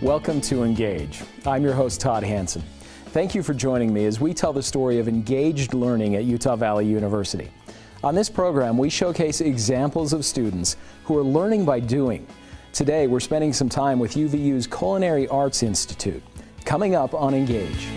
Welcome to Engage. I'm your host, Todd Hansen. Thank you for joining me as we tell the story of engaged learning at Utah Valley University. On this program, we showcase examples of students who are learning by doing. Today, we're spending some time with UVU's Culinary Arts Institute. Coming up on Engage.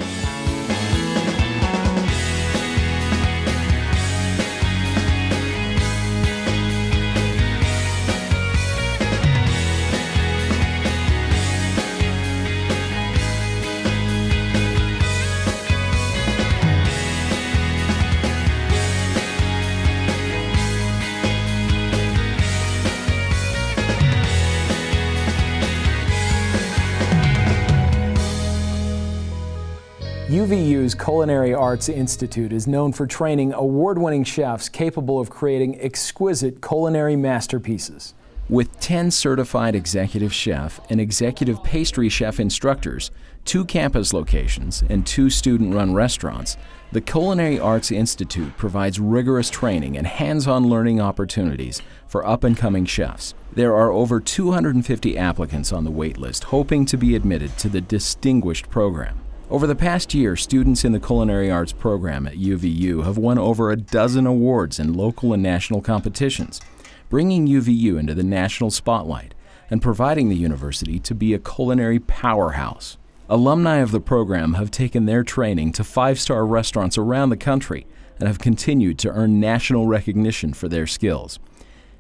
UVU's Culinary Arts Institute is known for training award-winning chefs capable of creating exquisite culinary masterpieces. With 10 certified executive chef and executive pastry chef instructors, 2 campus locations, and 2 student-run restaurants, the Culinary Arts Institute provides rigorous training and hands-on learning opportunities for up-and-coming chefs. There are over 250 applicants on the wait list hoping to be admitted to the distinguished program. Over the past year, students in the Culinary Arts program at UVU have won over a dozen awards in local and national competitions, bringing UVU into the national spotlight and providing the university to be a culinary powerhouse. Alumni of the program have taken their training to 5-star restaurants around the country and have continued to earn national recognition for their skills.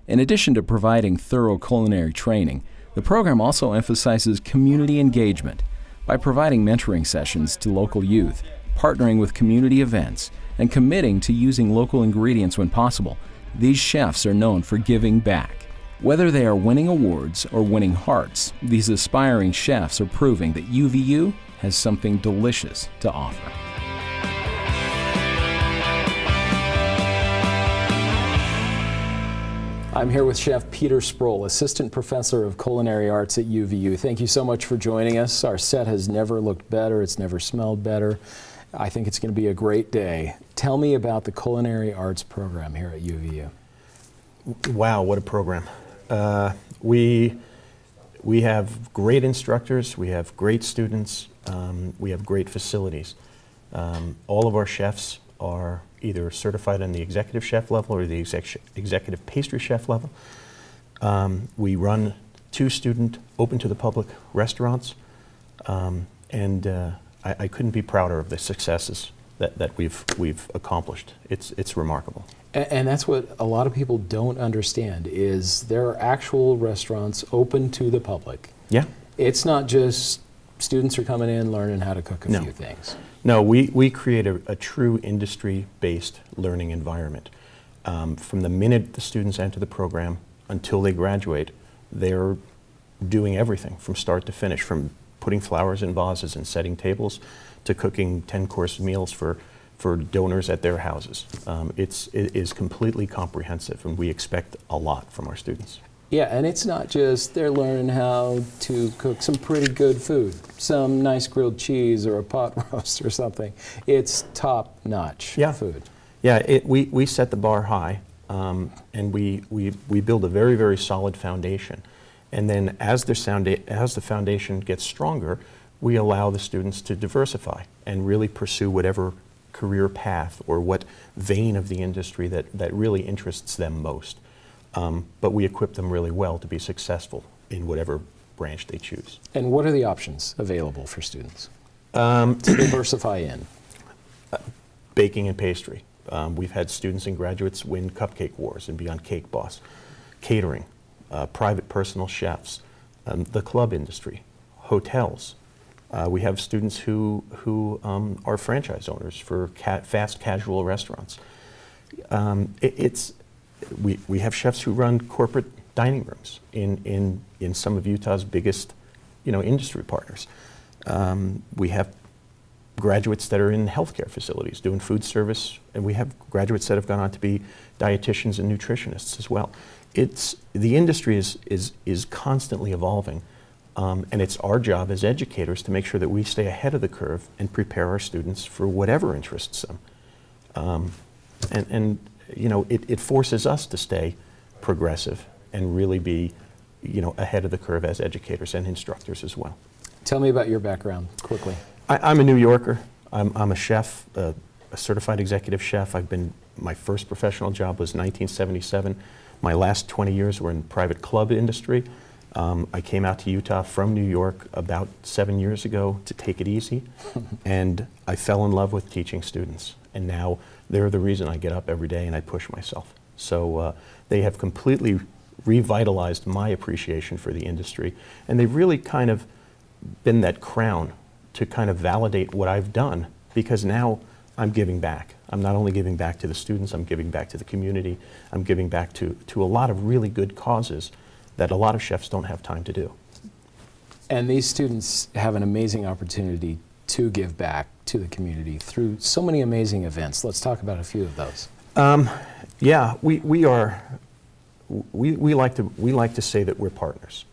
In addition to providing thorough culinary training, the program also emphasizes community engagement by providing mentoring sessions to local youth, partnering with community events, and committing to using local ingredients when possible. These chefs are known for giving back. Whether they are winning awards or winning hearts, these aspiring chefs are proving that UVU has something delicious to offer. I'm here with Chef Peter Sproul, Assistant Professor of Culinary Arts at UVU. Thank you so much for joining us. Our set has never looked better. It's never smelled better. I think it's going to be a great day. Tell me about the Culinary Arts program here at UVU. Wow, what a program. We have great instructors, we have great students, we have great facilities. All of our chefs are either certified on the executive chef level or the executive pastry chef level. We run 2 student open to the public restaurants, and I couldn't be prouder of the successes that we've accomplished. It's remarkable. And that's what a lot of people don't understand is there are actual restaurants open to the public. Yeah. It's not just students are coming in learning how to cook a few things. No, we create a true industry-based learning environment. From the minute the students enter the program until they graduate, they're doing everything from start to finish, from putting flowers in vases and setting tables to cooking 10-course meals for donors at their houses. It is completely comprehensive, and we expect a lot from our students. Yeah, and it's not just they're learning how to cook some pretty good food, some nice grilled cheese or a pot roast or something. It's top-notch food. Yeah, we set the bar high, and we build a very, very solid foundation. And then as the foundation gets stronger, we allow the students to diversify and really pursue whatever career path or what vein of the industry that really interests them most. But we equip them really well to be successful in whatever branch they choose. And what are the options available for students to diversify in? Baking and pastry. We've had students and graduates win cupcake wars and be on Cake Boss. Catering, private personal chefs, the club industry, hotels. We have students who are franchise owners for fast casual restaurants. We have chefs who run corporate dining rooms in some of Utah's biggest, industry partners. We have graduates that are in healthcare facilities doing food service, and we have graduates that have gone on to be dietitians and nutritionists as well. The industry is constantly evolving, and it's our job as educators to make sure that we stay ahead of the curve and prepare our students for whatever interests them. It forces us to stay progressive and really be, ahead of the curve as educators and instructors as well. Tell me about your background, quickly. I'm a New Yorker. I'm a chef, a certified executive chef. My first professional job was 1977. My last 20 years were in private club industry. I came out to Utah from New York about 7 years ago to take it easy, and I fell in love with teaching students. And now they're the reason I get up every day and I push myself. So they have completely revitalized my appreciation for the industry, and they've really kind of been that crown to kind of validate what I've done, because now I'm giving back. I'm not only giving back to the students, I'm giving back to the community, I'm giving back to a lot of really good causes that a lot of chefs don't have time to do. And these students have an amazing opportunity to give back to the community through so many amazing events. Let's talk about a few of those. Yeah, we like to say that we're partners.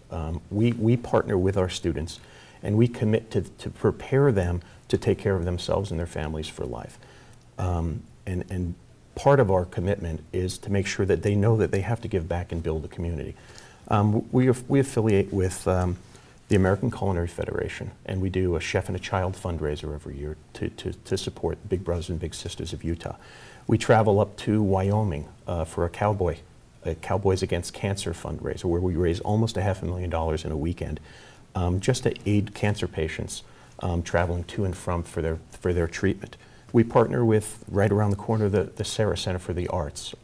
We partner with our students, and we commit to prepare them to take care of themselves and their families for life. And part of our commitment is to make sure that they know that they have to give back and build a community. We affiliate with the American Culinary Federation, and we do a Chef and a Child fundraiser every year to support Big Brothers and Big Sisters of Utah. We travel up to Wyoming for a Cowboys Against Cancer fundraiser, where we raise almost $500,000 in a weekend just to aid cancer patients traveling to and from for their treatment. We partner with, right around the corner, the Sarah Center for the Arts.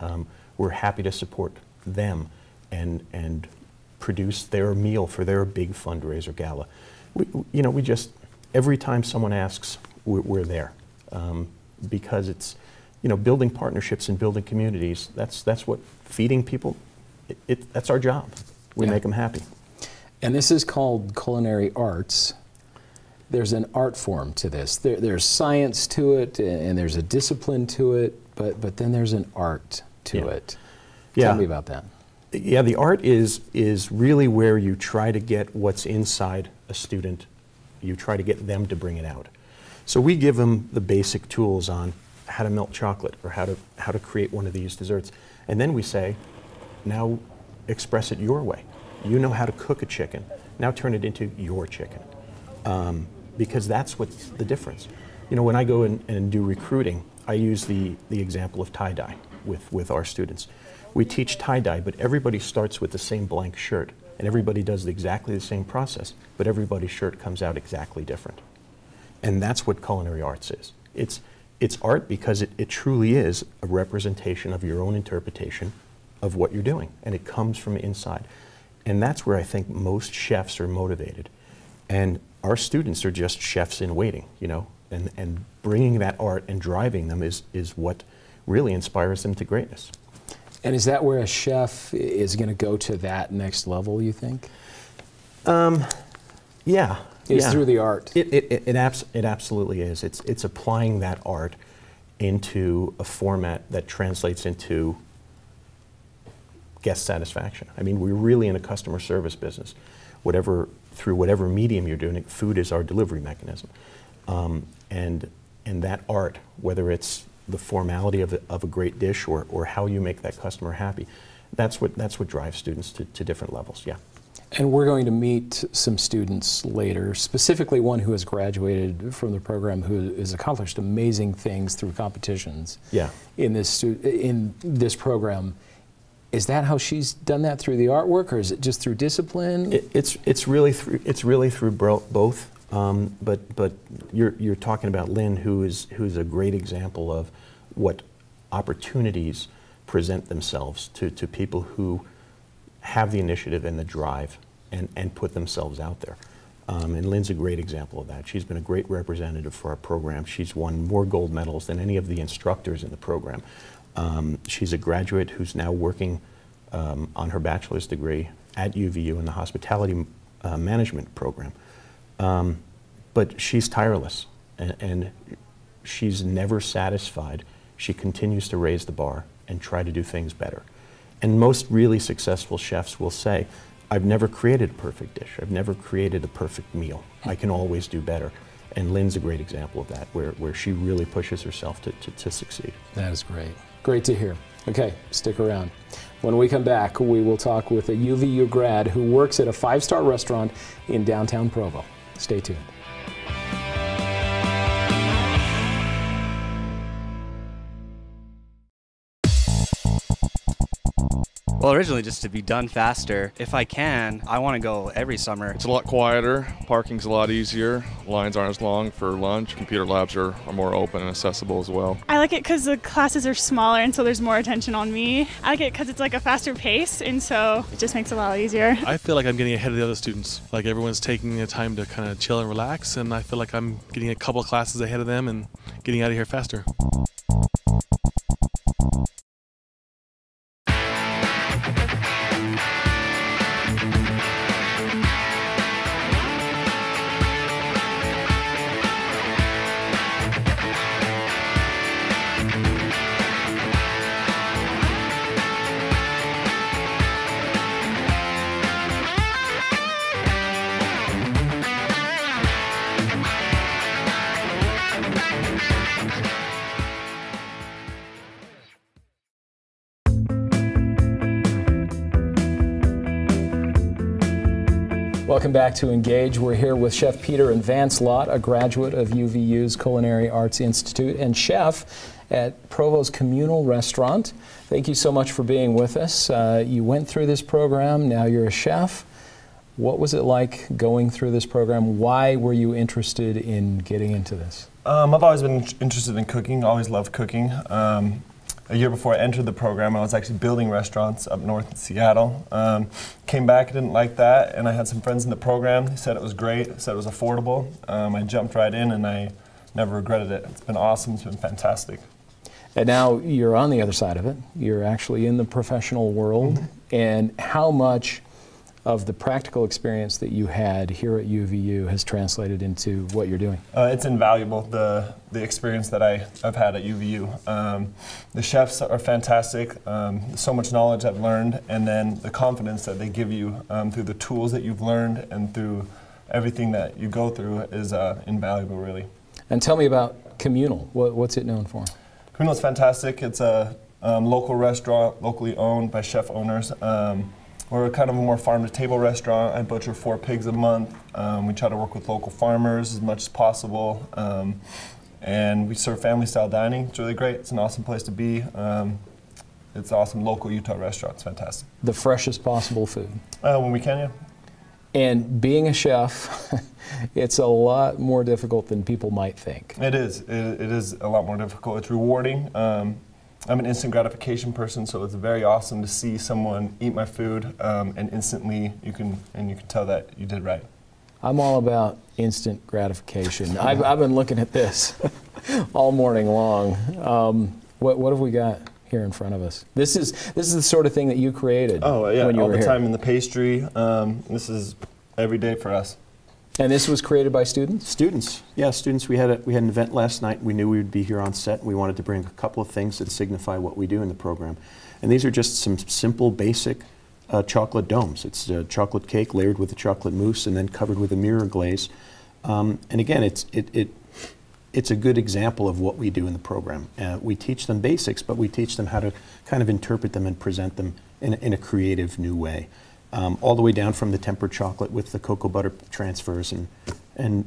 We're happy to support them and produce their meal for their big fundraiser gala. We just, every time someone asks, we're there, because it's, building partnerships and building communities. That's what feeding people. That's our job. We make them happy. And this is called culinary arts. There's an art form to this. There's science to it, and there's a discipline to it, but then there's an art to it. Tell me about that. Yeah, the art is really where you try to get what's inside a student. You try to get them to bring it out. So we give them the basic tools on how to melt chocolate or how to create one of these desserts. And then we say, now express it your way. You know how to cook a chicken. Now turn it into your chicken. Because that's what's the difference. When I go and do recruiting, I use the example of tie-dye with our students. We teach tie-dye, but everybody starts with the same blank shirt, and everybody does exactly the same process, but everybody's shirt comes out exactly different. And that's what culinary arts is. It's art because it truly is a representation of your own interpretation of what you're doing, and it comes from inside. And that's where I think most chefs are motivated. And our students are just chefs in waiting, and bringing that art and driving them is what really inspires them to greatness. And is that where a chef is going to go to that next level, you think? Yeah. It's through the art. It absolutely is. It's applying that art into a format that translates into guest satisfaction. I mean, we're really in a customer service business. Through whatever medium you're doing it, food is our delivery mechanism. And that art, whether it's the formality of a great dish or how you make that customer happy, that's what drives students to different levels. Yeah. And we're going to meet some students later, specifically one who has graduated from the program, who has accomplished amazing things through competitions. Yeah. In this program. Is that how she's done that, through the artwork, or is it just through discipline? It's really through both. But you're talking about Lynn, who's a great example of what opportunities present themselves to people who have the initiative and the drive and put themselves out there. And Lynn's a great example of that. She's been a great representative for our program. She's won more gold medals than any of the instructors in the program. She's a graduate who's now working on her bachelor's degree at UVU in the hospitality management program. But she's tireless, and she's never satisfied. She continues to raise the bar and try to do things better. And most really successful chefs will say, I've never created a perfect dish. I've never created a perfect meal. I can always do better. And Lynn's a great example of that, where she really pushes herself to succeed. That is great. Great to hear. Okay, stick around. When we come back, we will talk with a UVU grad who works at a 5-star restaurant in downtown Provo. Stay tuned. Well, originally just to be done faster. If I can, I want to go every summer. It's a lot quieter, parking's a lot easier, lines aren't as long for lunch, computer labs are more open and accessible as well. I like it because the classes are smaller and so there's more attention on me. I like it because it's like a faster pace and so it just makes it a lot easier. I feel like I'm getting ahead of the other students. Like everyone's taking the time to kind of chill and relax, and I feel like I'm getting a couple of classes ahead of them and getting out of here faster. Welcome back to Engage. We're here with Chef Peter and Vance Lott, a graduate of UVU's Culinary Arts Institute and chef at Provo's Communal Restaurant. Thank you so much for being with us. You went through this program, now you're a chef. What was it like going through this program? Why were you interested in getting into this? I've always been interested in cooking, always loved cooking. A year before I entered the program, I was actually building restaurants up north in Seattle. Came back, didn't like that, and I had some friends in the program. They said it was great, said it was affordable. I jumped right in, and I never regretted it. It's been awesome, it's been fantastic. And now you're on the other side of it. You're actually in the professional world. And how much of the practical experience that you had here at UVU has translated into what you're doing? It's invaluable, the experience that I've had at UVU. The chefs are fantastic, so much knowledge I've learned, and then the confidence that they give you through the tools that you've learned and through everything that you go through is invaluable, really. And tell me about Communal. What's it known for? Communal is fantastic. It's a local restaurant, locally owned by chef owners. We're kind of a more farm-to-table restaurant. I butcher 4 pigs a month. We try to work with local farmers as much as possible. And we serve family-style dining. It's really great. It's an awesome place to be. It's an awesome local Utah restaurant. It's fantastic. The freshest possible food. When we can, yeah. And being a chef, it's a lot more difficult than people might think. It is. It is a lot more difficult. It's rewarding. I'm an instant gratification person, so it's very awesome to see someone eat my food, and instantly you can tell that you did right. I'm all about instant gratification. I've been looking at this all morning long. What have we got here in front of us? This is the sort of thing that you created. Oh yeah, when you all were the here. time in the pastry. This is every day for us. And this was created by students? Students, yeah, students. We had an event last night. We knew we would be here on set. We wanted to bring a couple of things that signify what we do in the program. And these are just some simple, basic chocolate domes. It's a chocolate cake layered with a chocolate mousse and then covered with a mirror glaze. And again, it's a good example of what we do in the program. We teach them basics, but we teach them how to kind of interpret them and present them in a creative new way. All the way down from the tempered chocolate with the cocoa butter transfers, and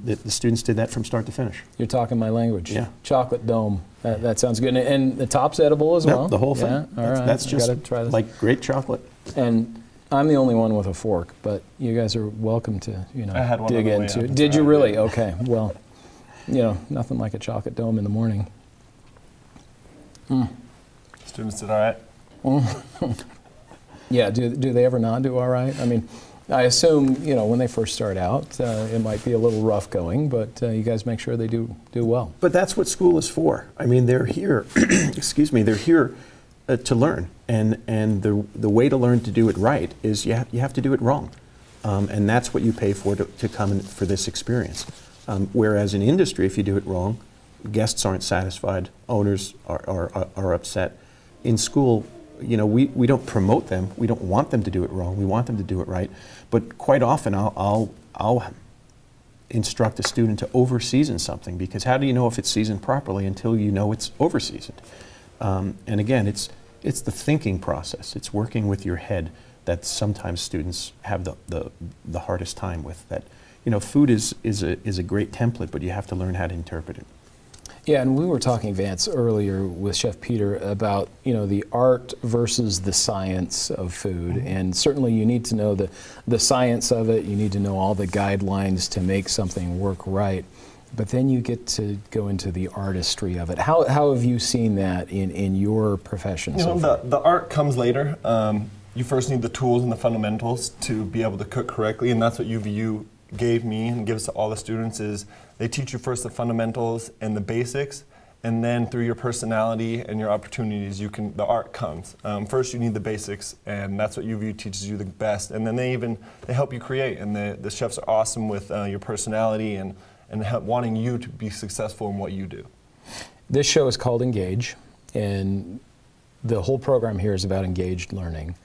the students did that from start to finish. You're talking my language. Yeah. Chocolate dome. That sounds good. And the top's edible as well? The whole thing. Yeah? All right. That's just try this. like great chocolate. And I'm the only one with a fork, but you guys are welcome to, I had one dig on the way into up. it. Did you really? Okay. Well, nothing like a chocolate dome in the morning. Students did all right. Yeah, do they ever not do all right? I mean, I assume, when they first start out, it might be a little rough going, but you guys make sure they do well. But that's what school is for. I mean, they're here, excuse me, they're here to learn. And the way to learn to do it right is you have to do it wrong. And that's what you pay for to come in for this experience. Whereas in industry, if you do it wrong, guests aren't satisfied, owners are upset. In school, we don't promote them. We don't want them to do it wrong. We want them to do it right. But quite often, I'll instruct a student to over-season something, because how do you know if it's seasoned properly until you know it's over-seasoned? And again, it's the thinking process. It's working with your head that sometimes students have the hardest time with. That you know, food is a great template, but you have to learn how to interpret it. Yeah, and we were talking, Vance, earlier with Chef Peter about, you know, the art versus the science of food. And certainly you need to know the science of it. You need to know all the guidelines to make something work right. But then you get to go into the artistry of it. How have you seen that in your profession so far? The art comes later. You first need the tools and the fundamentals to be able to cook correctly, and that's what UVU gave me and gives to all the students. Is they teach you first the fundamentals and the basics, and then through your personality and your opportunities, the art comes. First, you need the basics, and that's what UVU teaches you the best. And then they help you create, and the chefs are awesome with your personality and wanting you to be successful in what you do. This show is called Engage, and the whole program here is about engaged learning.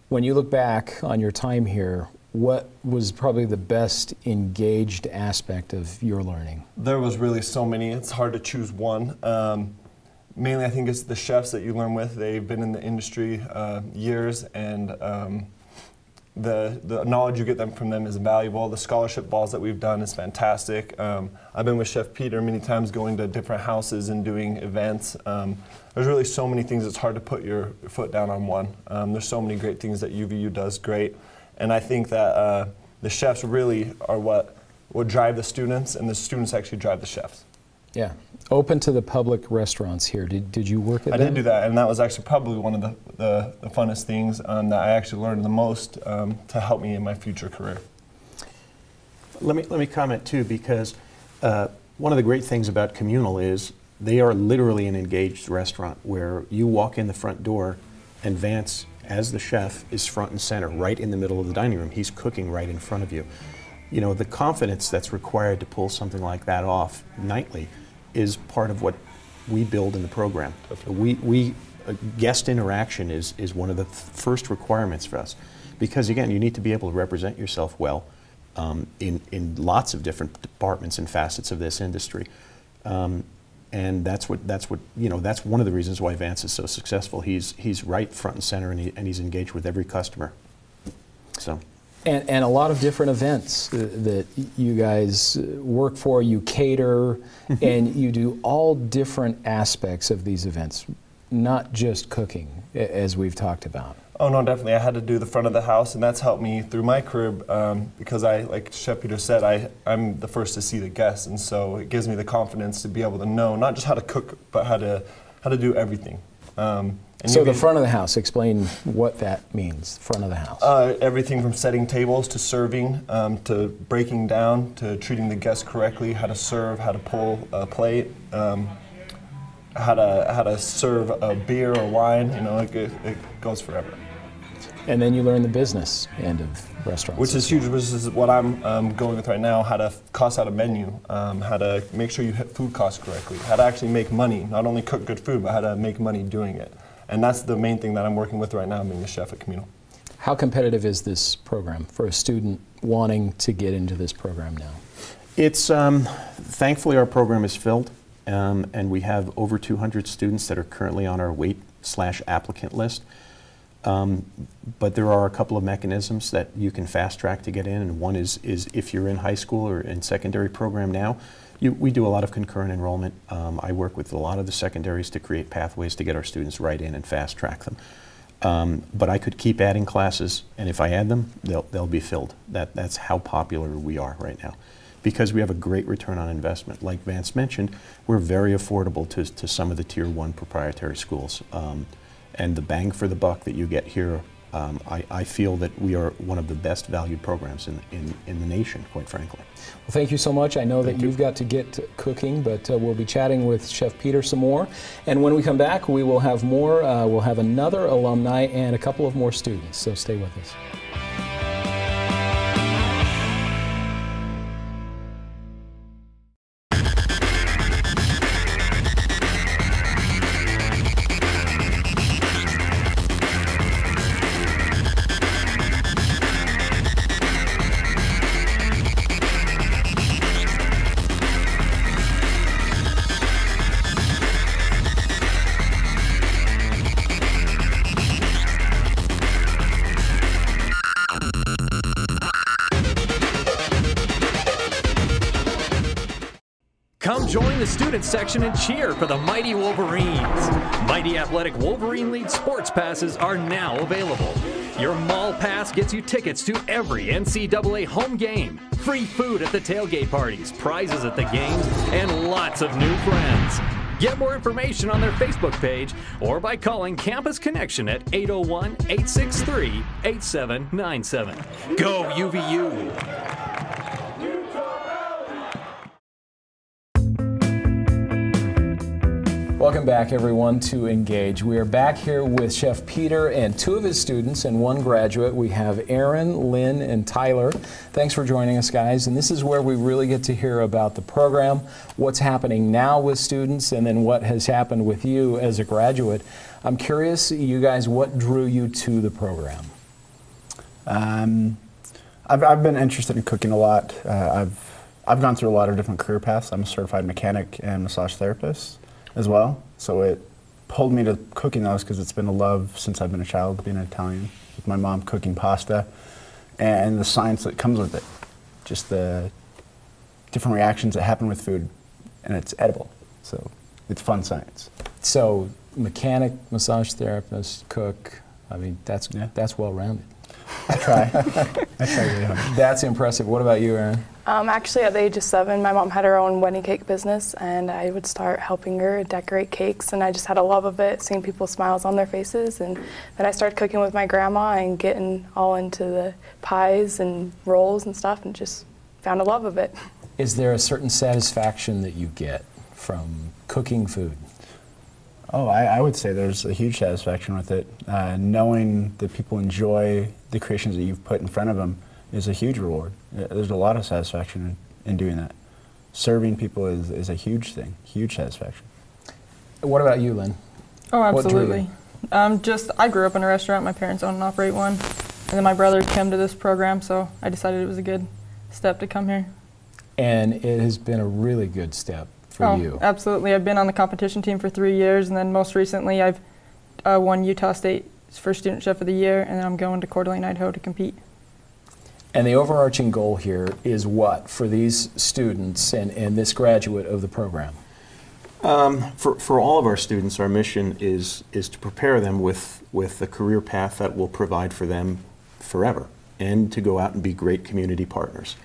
When you look back on your time here, what was probably the best engaged aspect of your learning? There was really so many. It's hard to choose one. Mainly, I think it's the chefs that you learn with. They've been in the industry years, and the knowledge you get from them is valuable. The scholarship balls that we've done is fantastic. I've been with Chef Peter many times, going to different houses and doing events. There's really so many things, it's hard to put your foot down on one. There's so many great things that UVU does great. And I think that the chefs really are what drive the students, and the students actually drive the chefs. Yeah. Open to the public restaurants here. Did you work at that? I did do that, and that was actually probably one of the funnest things that I actually learned the most to help me in my future career. Let me comment too, because one of the great things about Communal is they are literally an engaged restaurant where you walk in the front door and Vance, as the chef, is front and center, right in the middle of the dining room. He's cooking right in front of you. You know, the confidence that's required to pull something like that off nightly is part of what we build in the program. Guest interaction is one of the first requirements for us, because again, you need to be able to represent yourself well in lots of different departments and facets of this industry. And that's one of the reasons why Vance is so successful. He's right front and center, and he's engaged with every customer. So. And a lot of different events that you guys work for, you cater, and you do all different aspects of these events, not just cooking, as we've talked about. Oh no, definitely. I had to do the front of the house, and that's helped me through my career because like Chef Peter said, I'm the first to see the guests, and so it gives me the confidence to be able to know not just how to cook, but how to do everything. So the front of the house, explain what that means, front of the house. Everything from setting tables to serving, to breaking down, to treating the guests correctly, how to serve, how to pull a plate, how to serve a beer or wine, you know, it goes forever. And then you learn the business end of restaurants. Which is huge, which is what I'm going with right now, how to cost out a menu, how to make sure you hit food costs correctly, how to actually make money, not only cook good food, but how to make money doing it. And that's the main thing that I'm working with right now, being the chef at Communal. How competitive is this program for a student wanting to get into this program now? It's, thankfully our program is filled, and we have over 200 students that are currently on our wait/applicant list. But there are a couple of mechanisms that you can fast track to get in, and one is if you're in high school or in secondary program now, we do a lot of concurrent enrollment. I work with a lot of the secondaries to create pathways to get our students right in and fast track them. But I could keep adding classes, and if I add them, they'll be filled. That's how popular we are right now, because we have a great return on investment. Like Vance mentioned, we're very affordable to some of the Tier 1 proprietary schools. And the bang for the buck that you get here, I feel that we are one of the best valued programs in the nation, quite frankly. Well, thank you so much. I know that you've got to get to cooking, but we'll be chatting with Chef Peter some more. And when we come back, we will have more. We'll have another alumni and a couple of more students, so stay with us. join the student section and cheer for the Mighty Wolverines. Mighty Athletic Wolverine League sports passes are now available. Your mall pass gets you tickets to every NCAA home game, free food at the tailgate parties, prizes at the games, and lots of new friends. Get more information on their Facebook page or by calling Campus Connection at 801-863-8797. Go UVU! Welcome back, everyone, to Engage. We are back here with Chef Peter and two of his students and one graduate. We have Aaron, Lynn, and Tyler. Thanks for joining us, guys. And this is where we really get to hear about the program, what's happening now with students, and then what has happened with you as a graduate. I'm curious, you guys, what drew you to the program? I've been interested in cooking a lot. I've gone through a lot of different career paths. I'm a certified mechanic and massage therapist as well, so it pulled me to cooking those because it's been a love since I've been a child, being an Italian, with my mom cooking pasta and the science that comes with it, just the different reactions that happen with food, and it's edible, so it's fun science. So mechanic, massage therapist, cook, I mean, that's well-rounded. I try. I try really hard. That's impressive. What about you, Aaron? Actually, at the age of 7, my mom had her own wedding cake business, and I would start helping her decorate cakes, and I just had a love of it, seeing people's smiles on their faces. And then I started cooking with my grandma and getting all into the pies and rolls and stuff, and just found a love of it. Is there a certain satisfaction that you get from cooking food? Oh, I would say there's a huge satisfaction with it. Knowing that people enjoy the creations that you've put in front of them is a huge reward. There's a lot of satisfaction in doing that. Serving people is a huge thing, huge satisfaction. What about you, Lynn? Oh, absolutely. I grew up in a restaurant. My parents own and operate one. And then my brother came to this program, so I decided it was a good step to come here. And it has been a really good step for you. Absolutely. I've been on the competition team for 3 years, and then most recently I've won Utah State's first Student Chef of the Year, and then I'm going to Coeur d'Alene, Idaho to compete. And the overarching goal here is what for these students and this graduate of the program? For all of our students, our mission is to prepare them with the career path that will provide for them forever, and to go out and be great community partners,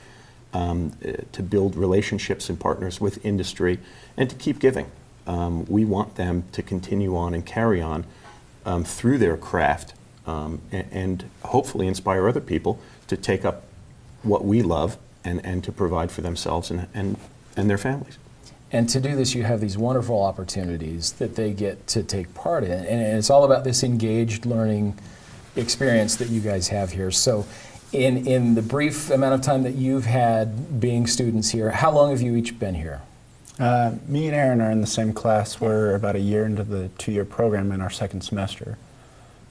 to build relationships and partners with industry, and to keep giving. We want them to continue on and carry on through their craft, and hopefully inspire other people to take up what we love and to provide for themselves and their families. And to do this, you have these wonderful opportunities that they get to take part in. And it's all about this engaged learning experience that you guys have here. So in the brief amount of time that you've had being students here, how long have you each been here? Me and Aaron are in the same class. We're about a year into the 2-year program in our 2nd semester.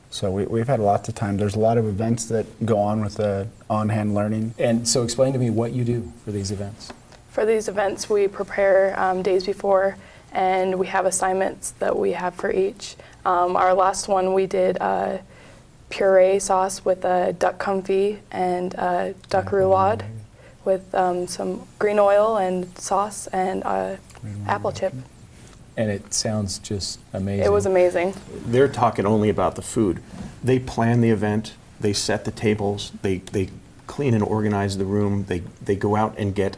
So we've had lots of time. There's a lot of events that go on with the on-hand learning. And so explain to me what you do for these events. For these events, we prepare days before, and we have assignments that we have for each. Our last one, we did puree sauce with duck confit and duck roulade with some green oil and sauce and apple chip. And it sounds just amazing. It was amazing. They're talking only about the food. They plan the event, they set the tables, they clean and organize the room, they go out and get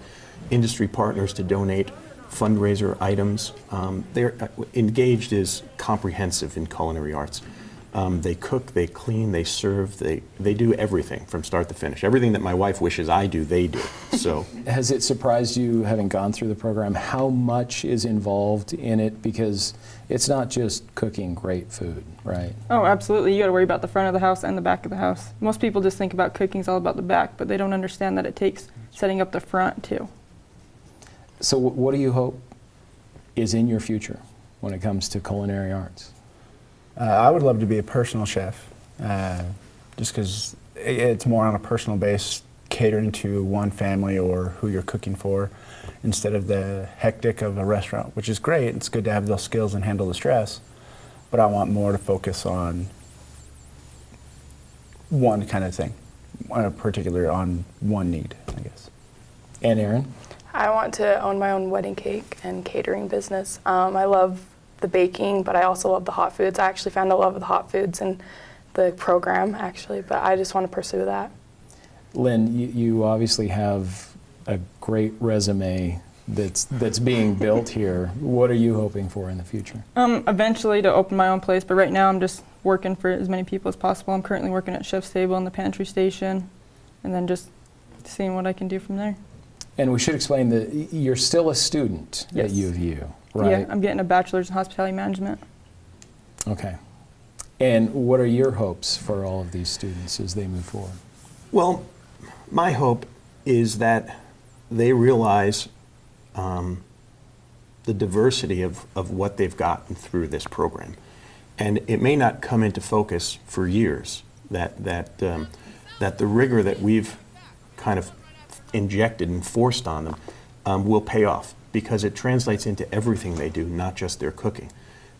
industry partners to donate fundraiser items. They're engaged is comprehensive in culinary arts. They cook, they clean, they serve, they do everything from start to finish. Everything that my wife wishes I do, they do. So, has it surprised you, having gone through the program, how much is involved in it? Because it's not just cooking great food, right? Oh, absolutely. You got to worry about the front of the house and the back of the house. Most people just think about cooking is all about the back, but they don't understand that it takes setting up the front too. So what do you hope is in your future when it comes to culinary arts? I would love to be a personal chef, just because it's more on a personal base, catering to one family or who you're cooking for, instead of the hectic of a restaurant, which is great. It's good to have those skills and handle the stress, but I want more to focus on one kind of thing, particularly on one need, I guess. And Aaron? I want to own my own wedding cake and catering business. I love the baking, but I also love the hot foods. I actually found a love of the hot foods in the program, actually, but I just want to pursue that. Lynn, you obviously have a great resume that's being built here. What are you hoping for in the future? Eventually to open my own place, but right now I'm just working for as many people as possible. I'm currently working at chef's table in the pantry station, and then just seeing what I can do from there. And we should explain that you're still a student at UVU, right? Yeah, I'm getting a bachelor's in hospitality management. Okay. And what are your hopes for all of these students as they move forward? Well, my hope is that they realize the diversity of what they've gotten through this program. And it may not come into focus for years, that the rigor that we've kind of injected and forced on them will pay off, because it translates into everything they do, not just their cooking.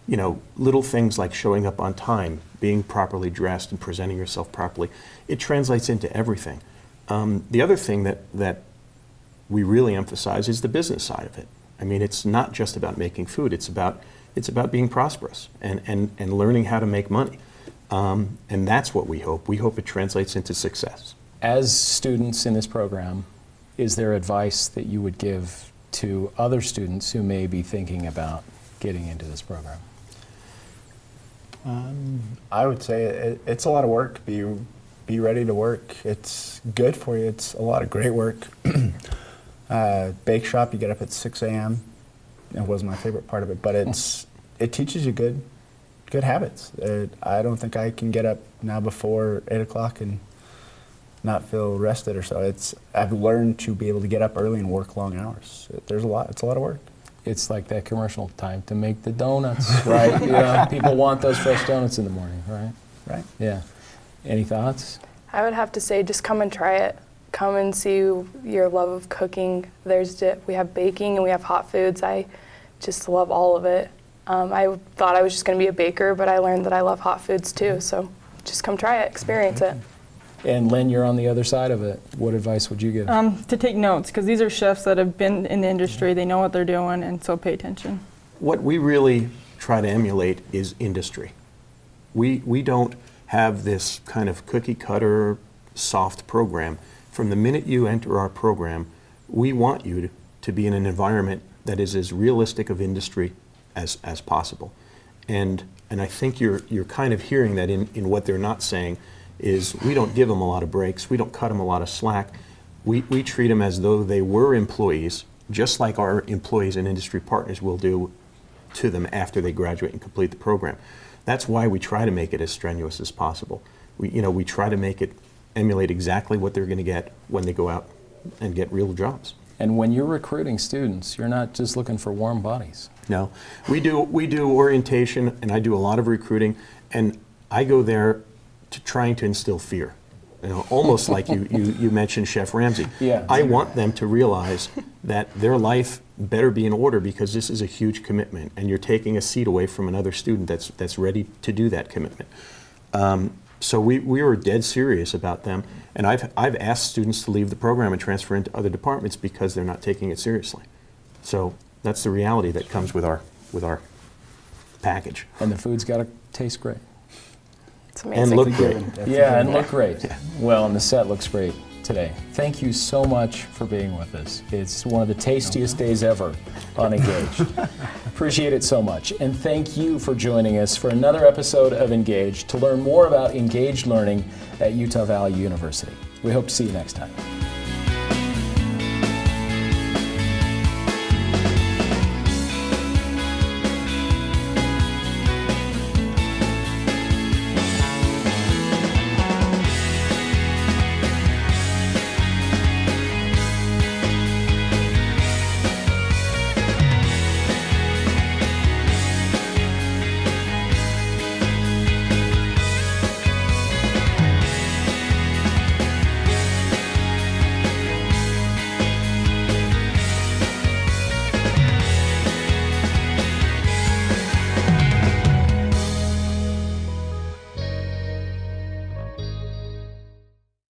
You know, little things like showing up on time, being properly dressed and presenting yourself properly, it translates into everything. The other thing that we really emphasize is the business side of it. I mean, it's not just about making food, it's about being prosperous and learning how to make money. And that's what we hope. We hope it translates into success. As students in this program, is there advice that you would give to other students who may be thinking about getting into this program? I would say it's a lot of work. Be ready to work. It's good for you. It's a lot of great work. Bake shop, you get up at 6 a.m. It was my favorite part of it, but it teaches you good habits. I don't think I can get up now before 8 o'clock and not feel rested or so. I've learned to be able to get up early and work long hours. It's a lot of work. It's like that commercial, time to make the donuts, right? You know, people want those fresh donuts in the morning, right? Right. Yeah. Any thoughts? I would have to say just come and try it. Come and see your love of cooking. We have baking and we have hot foods. I just love all of it. I thought I was just going to be a baker, but I learned that I love hot foods too. So just come try it, experience it. And Lynn, you're on the other side of it. What advice would you give? To take notes, because these are chefs that have been in the industry. They know what they're doing, and so pay attention. What we really try to emulate is industry. We don't have this kind of cookie cutter, soft program. From the minute you enter our program, we want you to be in an environment that is as realistic of industry as possible. And I think you're kind of hearing that in what they're not saying is we don't give them a lot of breaks, we don't cut them a lot of slack. We treat them as though they were employees, just like our employees and industry partners will do to them after they graduate and complete the program. That's why we try to make it as strenuous as possible. We try to make it emulate exactly what they're going to get when they go out and get real jobs. And when you're recruiting students, you're not just looking for warm bodies. No, we do orientation, and I do a lot of recruiting, and I go there trying to instill fear. You know, almost like you mentioned Chef Ramsay. Yeah. I want them to realize that their life better be in order, because this is a huge commitment, and you're taking a seat away from another student that's ready to do that commitment. So we were dead serious about them, and I've asked students to leave the program and transfer into other departments because they're not taking it seriously. So that's the reality that comes with our package. And the food's got to taste great. It's amazing. And look great. Yeah, and look great. Yeah. Well, and the set looks great today. Thank you so much for being with us. It's one of the tastiest days ever on Engaged. Appreciate it so much. And thank you for joining us for another episode of Engaged to learn more about engaged learning at Utah Valley University. We hope to see you next time.